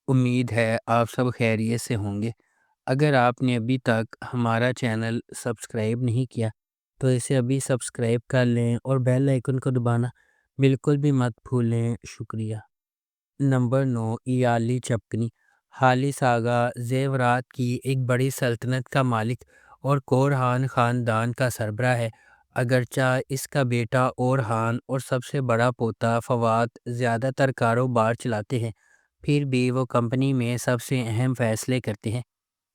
امید ہے آپ سب خیریت سے ہوں گے۔ اگر آپ نے ابھی تک ہمارا چینل سبسکرائب نہیں کیا تو اسے ابھی سبسکرائب کر لیں اور بیل آئیکن کو دبانا بالکل بھی مت بھولیں۔ شکریہ۔ نمبر 9، ایالی چپکنی۔ حالی ساگا زیورات کی ایک بڑی سلطنت کا مالک اور کورہان خاندان کا سربراہ ہے۔ اگرچہ اس کا بیٹا اورہان اور سب سے بڑا پوتا فواد زیادہ تر کاروبار چلاتے ہیں، پھر بھی وہ کمپنی میں سب سے اہم فیصلے کرتے ہیں۔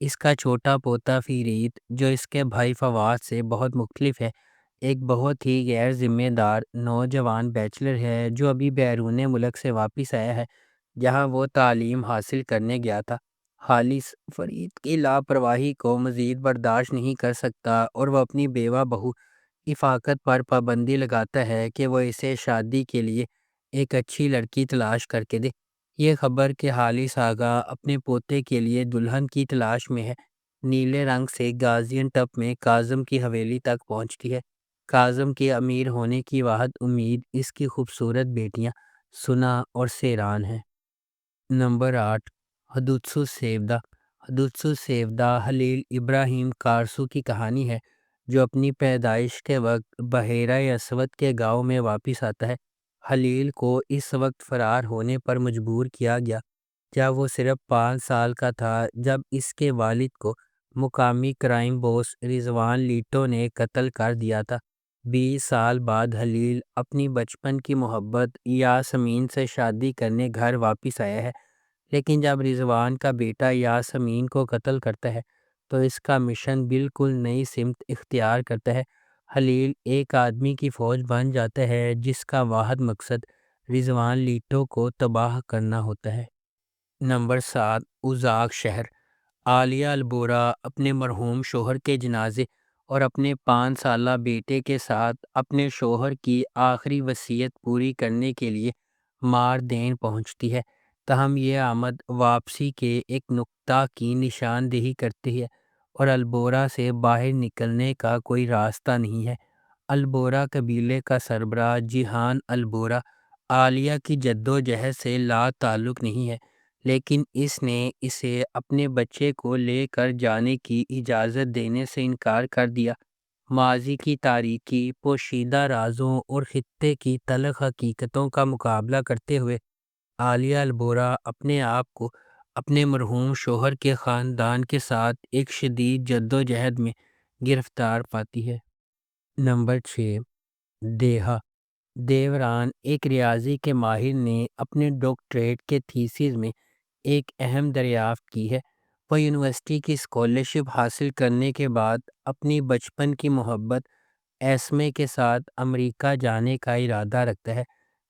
اس کا چھوٹا پوتا فیرید، جو اس کے بھائی فواد سے بہت مختلف ہے، ایک بہت ہی غیر ذمہ دار نوجوان بیچلر ہے جو ابھی بیرون ملک سے واپس آیا ہے جہاں وہ تعلیم حاصل کرنے گیا تھا۔ خالص فرید کی لاپرواہی کو مزید برداشت نہیں کر سکتا اور وہ اپنی بیوہ بہو افاقت پر پابندی لگاتا ہے کہ وہ اسے شادی کے لیے ایک اچھی لڑکی تلاش کر کے دے۔ یہ خبر کہ حالی ساگا اپنے پوتے کے لیے دلہن کی تلاش میں ہے، نیلے رنگ سے گازین ٹپ میں کاظم کی حویلی تک پہنچتی ہے۔ کاظم کے امیر ہونے کی واحد امید اس کی خوبصورت بیٹیاں سنا اور سیران ہیں۔ نمبر 8، حدوثو سیودہ۔ حدوثو سیودہ خلیل ابراہیم کارسو کی کہانی ہے، جو اپنی پیدائش کے وقت بحیرہ اسود کے گاؤں میں واپس آتا ہے۔ خلیل کو اس وقت فرار ہونے پر مجبور کیا گیا جب وہ صرف 5 سال کا تھا، جب اس کے والد کو مقامی کرائم باس رضوان لیٹو نے قتل کر دیا تھا۔ 20 سال بعد خلیل اپنی بچپن کی محبت یاسمین سے شادی کرنے گھر واپس آیا ہے، لیکن جب رضوان کا بیٹا یاسمین کو قتل کرتا ہے تو اس کا مشن بالکل نئی سمت اختیار کرتا ہے۔ خلیل ایک آدمی کی فوج بن جاتا ہے جس کا واحد مقصد رضوان لیٹو کو تباہ کرنا ہوتا ہے۔ نمبر 7، اوزاک شہر۔ عالیہ البورہ اپنے مرحوم شوہر کے جنازے اور اپنے 5 سالہ بیٹے کے ساتھ اپنے شوہر کی آخری وصیت پوری کرنے کے لیے ماردین پہنچتی ہے، تاہم یہ آمد واپسی کے ایک نقطہ کی نشاندہی کرتی ہے اور البورہ سے باہر نکلنے کا کوئی راستہ نہیں ہے۔ البورہ قبیلے کا سربراہ جیہان البورہ عالیہ کی جدوجہد سے لا تعلق نہیں ہے، لیکن اس نے اسے اپنے بچے کو لے کر جانے کی اجازت دینے سے انکار کر دیا۔ ماضی کی تاریکی، پوشیدہ رازوں اور خطے کی تلخ حقیقتوں کا مقابلہ کرتے ہوئے عالیہ البورہ اپنے آپ کو اپنے مرحوم شوہر کے خاندان کے ساتھ ایک شدید جدوجہد میں گرفتار پاتی ہے۔ نمبر 6، دیہا۔ دیوران ایک ریاضی کے ماہر نے اپنے ڈاکٹریٹ کے تھیسس میں ایک اہم دریافت کی ہے۔ وہ یونیورسٹی کی اسکالرشپ حاصل کرنے کے بعد اپنی بچپن کی محبت ایسمے کے ساتھ امریکہ جانے کا ارادہ رکھتا ہے،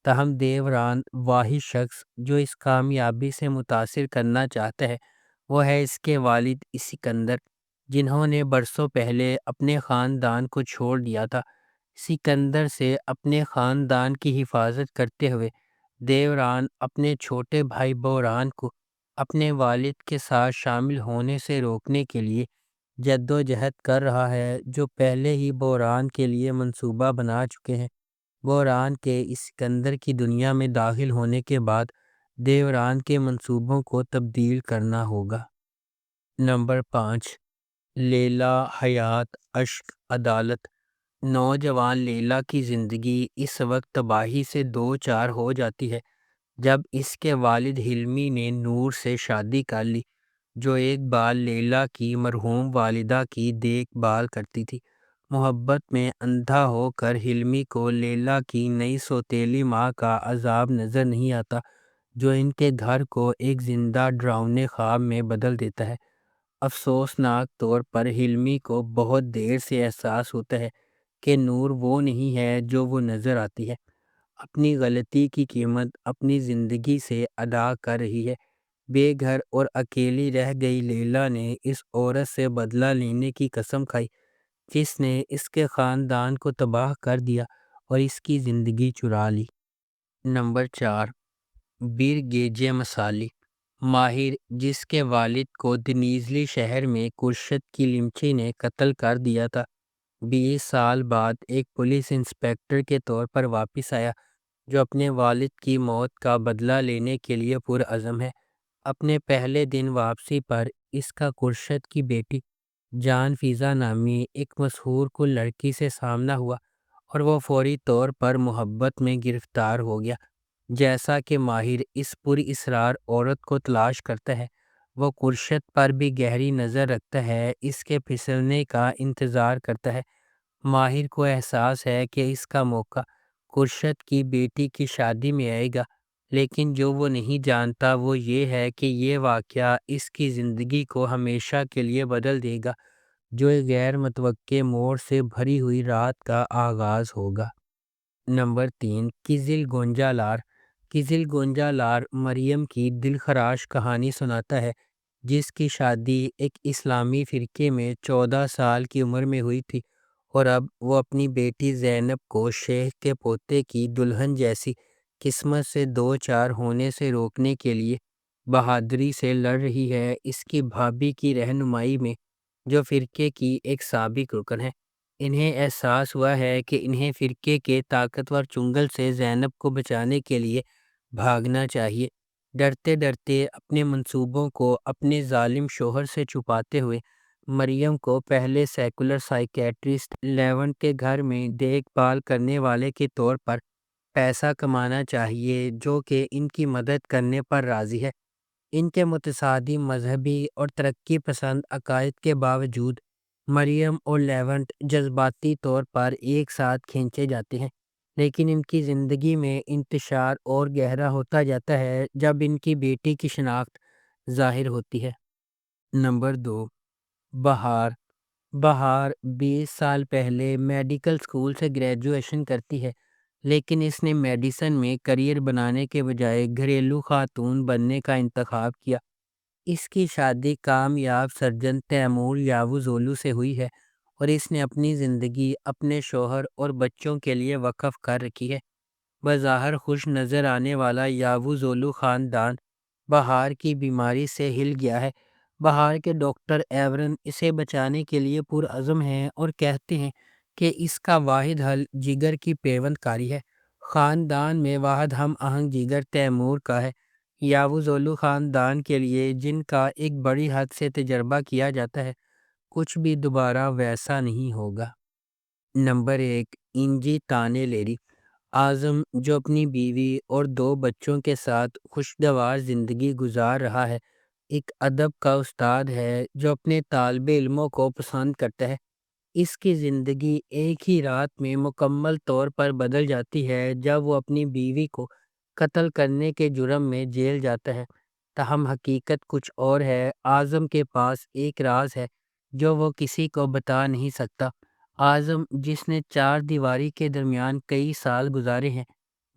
تاہم دیوران واحد شخص جو اس کامیابی سے متاثر کرنا چاہتا ہے وہ ہے اس کے والد اسکندر، جنہوں نے برسوں پہلے اپنے خاندان کو چھوڑ دیا تھا۔ سکندر سے اپنے خاندان کی حفاظت کرتے ہوئے دیوران اپنے چھوٹے بھائی بوران کو اپنے والد کے ساتھ شامل ہونے سے روکنے کے لیے جدوجہد کر رہا ہے، جو پہلے ہی بوران کے لیے منصوبہ بنا چکے ہیں۔ بوران کے اسکندر کی دنیا میں داخل ہونے کے بعد دیوران کے منصوبوں کو تبدیل کرنا ہوگا۔ نمبر 5، لیلا، حیات، اشک، عدالت۔ نوجوان لیلا کی زندگی اس وقت تباہی سے دو چار ہو جاتی ہے جب اس کے والد حلمی نے نور سے شادی کر لی، جو ایک بار لیلا کی مرحوم والدہ کی دیکھ بھال کرتی تھی۔ محبت میں اندھا ہو کر حلمی کو لیلا کی نئی سوتیلی ماں کا عذاب نظر نہیں آتا، جو ان کے گھر کو ایک زندہ ڈراؤنے خواب میں بدل دیتا ہے۔ افسوسناک طور پر حلمی کو بہت دیر سے احساس ہوتا ہے کہ نور وہ نہیں ہے جو وہ نظر آتی ہے۔ اپنی غلطی کی قیمت اپنی زندگی سے ادا کر رہی ہے۔ بے گھر اور اکیلی رہ گئی لیلا نے اس عورت سے بدلہ لینے کی قسم کھائی جس نے اس کے خاندان کو تباہ کر دیا اور اس کی زندگی چرا لی۔ نمبر 4، بیرگیجے مسالی۔ ماہر، جس کے والد کو دنیزلی شہر میں کرشت کی لمچی نے قتل کر دیا تھا، 20 سال بعد ایک پولیس انسپکٹر کے طور پر واپس آیا جو اپنے والد کی موت کا بدلہ لینے کے لیے پرعزم ہے۔ اپنے پہلے دن واپسی پر اس کا خورشید کی بیٹی جان فضا نامی ایک مشہور کن لڑکی سے سامنا ہوا اور وہ فوری طور پر محبت میں گرفتار ہو گیا۔ جیسا کہ ماہر اس پوری اسرار عورت کو تلاش کرتا ہے، وہ خورشید پر بھی گہری نظر رکھتا ہے، اس کے پھسلنے کا انتظار کرتا ہے۔ ماہر کو احساس ہے کہ اس کا موقع خورشید کی بیٹی کی شادی میں آئے گا، لیکن جو وہ نہیں جانتا وہ یہ ہے کہ یہ واقعہ اس کی زندگی کو ہمیشہ کے لیے بدل دے گا، جو ایک غیر متوقع موڑ سے بھری ہوئی رات کا آغاز ہوگا۔ نمبر 3، قزل گونجا لار۔ قزل گونجا لار مریم کی دل خراش کہانی سناتا ہے، جس کی شادی ایک اسلامی فرقے میں 14 سال کی عمر میں ہوئی تھی، اور اب وہ اپنی بیٹی زینب کو شیخ کے پوتے کی دلہن جیسی قسمت سے دو چار ہونے سے روکنے کے لیے بہادری سے لڑ رہی ہے۔ اس کی بھابھی کی رہنمائی میں، جو فرقے کی ایک سابق رکن ہے، انہیں احساس ہوا ہے کہ انہیں فرقے کے طاقتور چنگل سے زینب کو بچانے کے لیے بھاگنا چاہیے۔ ڈرتے ڈرتے اپنے منصوبوں کو اپنے ظالم شوہر سے چھپاتے ہوئے مریم کو پہلے سیکولر سائیکیٹرسٹ لیونٹ کے گھر میں دیکھ بھال کرنے والے کے طور پر پیسہ کمانا چاہیے، جو کہ ان کی مدد کرنے پر راضی ہے۔ ان کے متصادم مذہبی اور ترقی پسند عقائد کے باوجود مریم اور لیونٹ جذباتی طور پر ایک ساتھ کھینچے جاتے ہیں، لیکن ان کی زندگی میں انتشار اور گہرا ہوتا جاتا ہے جب ان کی بیٹی کی شناخت ظاہر ہوتی ہے۔ نمبر 2، بہار۔ بہار 20 سال پہلے میڈیکل اسکول سے گریجویشن کرتی ہے، لیکن اس نے میڈیسن میں کریئر بنانے کے بجائے گھریلو خاتون بننے کا انتخاب کیا۔ اس کی شادی کامیاب سرجن تیمور یاووزولو سے ہوئی ہے، اور اس نے اپنی زندگی اپنے شوہر اور بچوں کے لیے وقف کر رکھی ہے۔ بظاہر خوش نظر آنے والا یاووزولو خاندان بہار کی بیماری سے ہل گیا ہے۔ بہار کے ڈاکٹر ایورن اسے بچانے کے لیے پرعزم ہیں اور کہتے ہیں کہ اس کا واحد حل جگر کی پیوند کاری ہے۔ خاندان میں واحد ہم آہنگ جگر تیمور کا ہے۔ یاووزولو خاندان کے لیے، جن کا ایک بڑی حد سے تجربہ کیا جاتا ہے، کچھ بھی دوبارہ ویسا نہیں ہوگا۔ نمبر 1، انجی تانے لیری۔ اعظم، جو اپنی بیوی اور 2 بچوں کے ساتھ خوشگوار زندگی گزار رہا ہے، ایک ادب کا استاد ہے جو اپنے طالب علموں کو پسند کرتا ہے۔ اس کی زندگی ایک ہی رات میں مکمل طور پر بدل جاتی ہے جب وہ اپنی بیوی کو قتل کرنے کے جرم میں جیل جاتا ہے۔ تاہم حقیقت کچھ اور ہے۔ اعظم کے پاس ایک راز ہے جو وہ کسی کو بتا نہیں سکتا۔ اعظم، جس نے 4 دیواری کے درمیان کئی سال گزارے ہیں،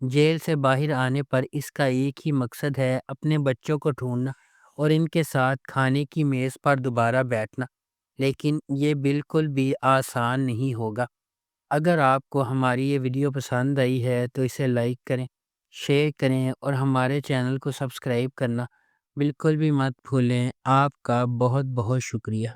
جیل سے باہر آنے پر اس کا ایک ہی مقصد ہے: اپنے بچوں کو ڈھونڈنا اور ان کے ساتھ کھانے کی میز پر دوبارہ بیٹھنا۔ لیکن یہ بالکل بھی آسان نہیں ہوگا۔ اگر آپ کو ہماری یہ ویڈیو پسند آئی ہے تو اسے لائک کریں، شیئر کریں اور ہمارے چینل کو سبسکرائب کرنا بالکل بھی مت بھولیں۔ آپ کا بہت بہت شکریہ۔